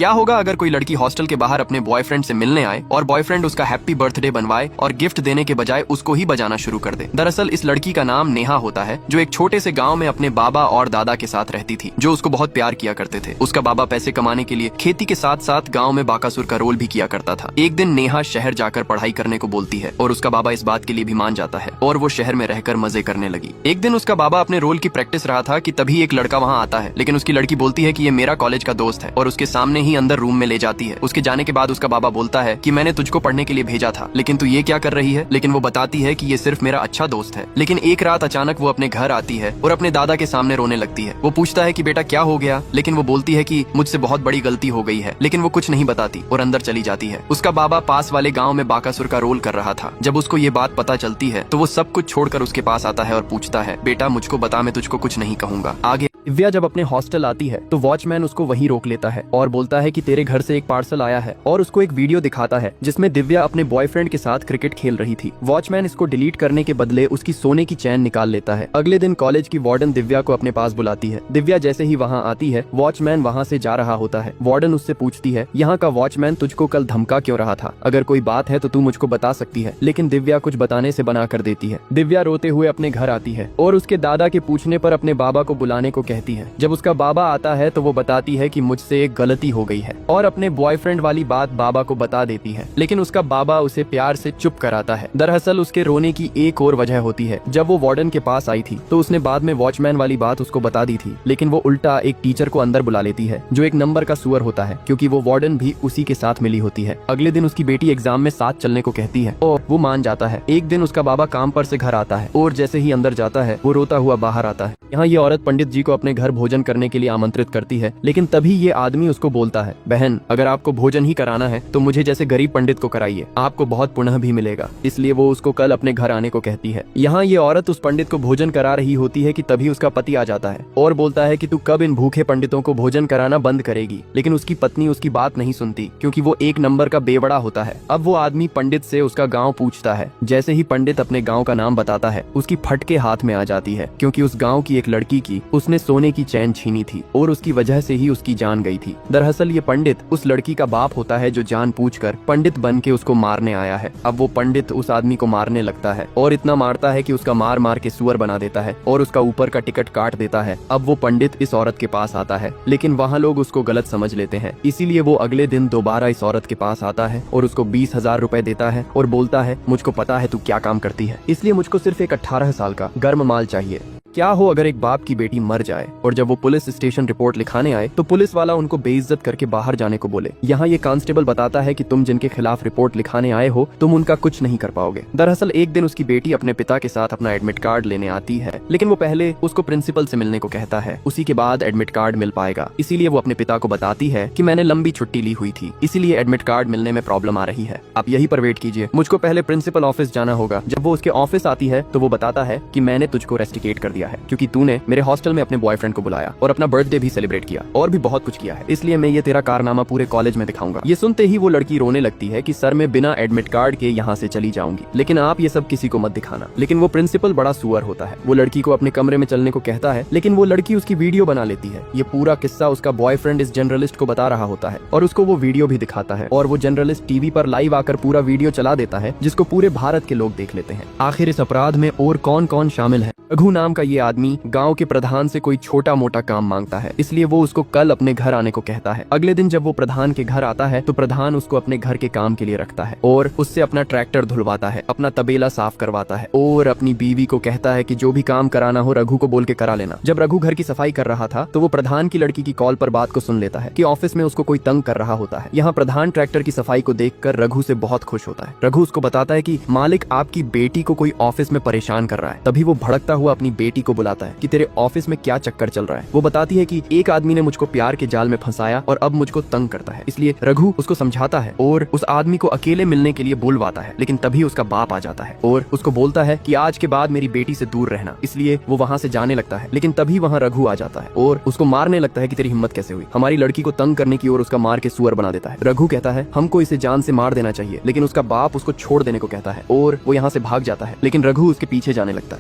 क्या होगा अगर कोई लड़की हॉस्टल के बाहर अपने बॉयफ्रेंड से मिलने आए और बॉयफ्रेंड उसका हैप्पी बर्थडे बनवाए और गिफ्ट देने के बजाय उसको ही बजाना शुरू कर दे। दरअसल इस लड़की का नाम नेहा होता है, जो एक छोटे से गांव में अपने बाबा और दादा के साथ रहती थी, जो उसको बहुत प्यार किया करते थे। उसका बाबा पैसे कमाने के लिए खेती के साथ साथ गाँव में बाकासुर का रोल भी किया करता था। एक दिन नेहा शहर जाकर पढ़ाई करने को बोलती है और उसका बाबा इस बात के लिए भी मान जाता है और वो शहर में रहकर मजे करने लगी। एक दिन उसका बाबा अपने रोल की प्रैक्टिस रहा था कि तभी एक लड़का वहाँ आता है, लेकिन उसकी लड़की बोलती है कि ये मेरा कॉलेज का दोस्त है और उसके सामने ही अंदर रूम में ले जाती है। उसके जाने के बाद उसका बाबा बोलता है कि मैंने तुझको पढ़ने के लिए भेजा था, लेकिन तू ये क्या कर रही है। लेकिन वो बताती है कि ये सिर्फ मेरा अच्छा दोस्त है। लेकिन एक रात अचानक वो अपने घर आती है और अपने दादा के सामने रोने लगती है। वो पूछता है कि बेटा क्या हो गया, लेकिन वो बोलती है कि मुझसे बहुत बड़ी गलती हो गई है, लेकिन वो कुछ नहीं बताती और अंदर चली जाती है। उसका बाबा पास वाले गाँव में बाकासुर का रोल कर रहा था। जब उसको ये बात पता चलती है तो वो सब कुछ छोड़कर उसके पास आता है और पूछता है, बेटा मुझको बता, मैं तुझको कुछ नहीं कहूंगा। आगे दिव्या जब अपने हॉस्टल आती है तो वॉचमैन उसको वहीं रोक लेता है और बोलता है कि तेरे घर से एक पार्सल आया है, और उसको एक वीडियो दिखाता है जिसमें दिव्या अपने बॉयफ्रेंड के साथ क्रिकेट खेल रही थी। वॉचमैन इसको डिलीट करने के बदले उसकी सोने की चैन निकाल लेता है। अगले दिन कॉलेज की वार्डन दिव्या को अपने पास बुलाती है। दिव्या जैसे ही वहाँ आती है, वॉचमैन वहाँ से जा रहा होता है। वार्डन उससे पूछती है, यहाँ का वॉचमैन तुझको कल धमका क्यों रहा था? अगर कोई बात है तो तू मुझको बता सकती है। लेकिन दिव्या कुछ बताने से बना कर देती है। दिव्या रोते हुए अपने घर आती है और उसके दादा के पूछने पर अपने बाबा को बुलाने को कहती है। जब उसका बाबा आता है तो वो बताती है कि मुझसे एक गलती हो गई है और अपने बॉयफ्रेंड वाली बात बाबा को बता देती है। लेकिन उसका बाबा उसे प्यार से चुप कराता है। दरअसल उसके रोने की एक और वजह होती है। जब वो वार्डन के पास आई थी तो उसने बाद में वॉचमैन वाली बात उसको बता दी थी, लेकिन वो उल्टा एक टीचर को अंदर बुला लेती है जो एक नंबर का सुअर होता है, क्योंकि वो वार्डन भी उसी के साथ मिली होती है। अगले दिन उसकी बेटी एग्जाम में साथ चलने को कहती है और वो मान जाता है। एक दिन उसका बाबा काम पर से घर आता है और जैसे ही अंदर जाता है वो रोता हुआ बाहर आता है। यहाँ ये औरत पंडित जी को अपने घर भोजन करने के लिए आमंत्रित करती है, लेकिन तभी ये आदमी उसको बोलता है, बहन अगर आपको भोजन ही कराना है तो मुझे जैसे गरीब पंडित को कराइए, आपको बहुत पुण्य भी मिलेगा। इसलिए वो उसको कल अपने घर आने को कहती है। यहाँ ये औरत उस पंडित को भोजन करा रही होती है कि तभी उसका पति आ जाता है और बोलता है कि तू कब इन भूखे पंडितों को भोजन कराना बंद करेगी। लेकिन उसकी पत्नी उसकी बात नहीं सुनती, क्योंकि वो एक नंबर का बेवड़ा होता है। अब वो आदमी पंडित से उसका गाँव पूछता है। जैसे ही पंडित अपने गाँव का नाम बताता है, उसकी फटके हाथ में आ जाती है, क्योंकि उस गाँव की एक लड़की की उसने सोने की चैन छीनी थी और उसकी वजह से ही उसकी जान गई थी। दरअसल ये पंडित उस लड़की का बाप होता है जो जान पूछकर पंडित बन के उसको मारने आया है। अब वो पंडित उस आदमी को मारने लगता है और इतना मारता है कि उसका मार मार के सुअर बना देता है और उसका ऊपर का टिकट काट देता है। अब वो पंडित इस औरत के पास आता है, लेकिन वहाँ लोग उसको गलत समझ लेते हैं। इसीलिए वो अगले दिन दोबारा इस औरत के पास आता है और उसको 20,000 रुपए देता है और बोलता है, मुझको पता है तू क्या काम करती है, इसलिए मुझको सिर्फ एक 18 साल का गर्म माल चाहिए। क्या हो अगर एक बाप की बेटी मर जाए और जब वो पुलिस स्टेशन रिपोर्ट लिखाने आए तो पुलिस वाला उनको बेइज्जत करके बाहर जाने को बोले। यहाँ ये कांस्टेबल बताता है कि तुम जिनके खिलाफ रिपोर्ट लिखाने आए हो तुम उनका कुछ नहीं कर पाओगे। दरअसल एक दिन उसकी बेटी अपने पिता के साथ अपना एडमिट कार्ड लेने आती है, लेकिन वो पहले उसको प्रिंसिपल से मिलने को कहता है, उसी के बाद एडमिट कार्ड मिल पाएगा। इसीलिए वो अपने पिता को बताती है कि मैंने लंबी छुट्टी ली हुई थी, इसीलिए एडमिट कार्ड मिलने में प्रॉब्लम आ रही है, आप यही पर वेट कीजिए, मुझको पहले प्रिंसिपल ऑफिस जाना होगा। जब वो उसके ऑफिस आती है तो वो बताता है कि मैंने तुझको रेस्टिकेट कर दिया है, क्योंकि तूने मेरे हॉस्टल में अपने बॉयफ्रेंड को बुलाया और अपना बर्थडे भी सेलिब्रेट किया और भी बहुत कुछ किया है, इसलिए मैं ये तेरा कारनामा पूरे कॉलेज में दिखाऊंगा। ये सुनते ही वो लड़की रोने लगती है कि सर मैं बिना एडमिट कार्ड के यहाँ से चली जाऊंगी, लेकिन आप ये सब किसी को मत दिखाना। लेकिन वो प्रिंसिपल बड़ा सुअर होता है। वो लड़की को अपने कमरे में चलने को कहता है, लेकिन वो लड़की उसकी वीडियो बना लेती है। ये पूरा किस्सा उसका बॉयफ्रेंड इस जर्नलिस्ट को बता रहा होता है और उसको वो वीडियो भी दिखाता है और वो जर्नलिस्ट टीवी पर लाइव आकर पूरा वीडियो चला देता है, जिसको पूरे भारत के लोग देख लेते हैं। आखिर इस अपराध में और कौन कौन शामिल है? रघु नाम का ये आदमी गांव के प्रधान से कोई छोटा मोटा काम मांगता है, इसलिए वो उसको कल अपने घर आने को कहता है। अगले दिन जब वो प्रधान के घर आता है तो प्रधान उसको अपने घर के काम के लिए रखता है और उससे अपना ट्रैक्टर धुलवाता है, अपना तबेला साफ करवाता है और अपनी बीवी को कहता है कि जो भी काम कराना हो रघु को बोल के करा लेना। जब रघु घर की सफाई कर रहा था तो वो प्रधान की लड़की की कॉल पर बात को सुन लेता है कि ऑफिस में उसको कोई तंग कर रहा होता है। यहाँ प्रधान ट्रैक्टर की सफाई को देखकर रघु से बहुत खुश होता है। रघु उसको बताता है कि मालिक आपकी बेटी को कोई ऑफिस में परेशान कर रहा है। तभी वो भड़कता हुआ अपनी बेटी को बुलाता है कि तेरे ऑफिस में क्या चक्कर चल रहा है। वो बताती है कि एक आदमी ने मुझको प्यार के जाल में फंसाया और अब मुझको तंग करता है। इसलिए रघु उसको समझाता है और उस आदमी को अकेले मिलने के लिए बुलवाता है, लेकिन तभी उसका बाप आ जाता है और उसको बोलता है कि आज के बाद मेरी बेटी से दूर रहना। इसलिए वो वहाँ से जाने लगता है, लेकिन तभी वहाँ रघु आ जाता है और उसको मारने लगता है कि तेरी हिम्मत कैसे हुई, हमारी लड़की को तंग करने की, और उसका मार के सुअर बना देता है। रघु कहता है हमको इसे जान से मार देना चाहिए, लेकिन उसका बाप उसको छोड़ देने को कहता है और वो यहाँ से भाग जाता है, लेकिन रघु उसके पीछे जाने लगता है।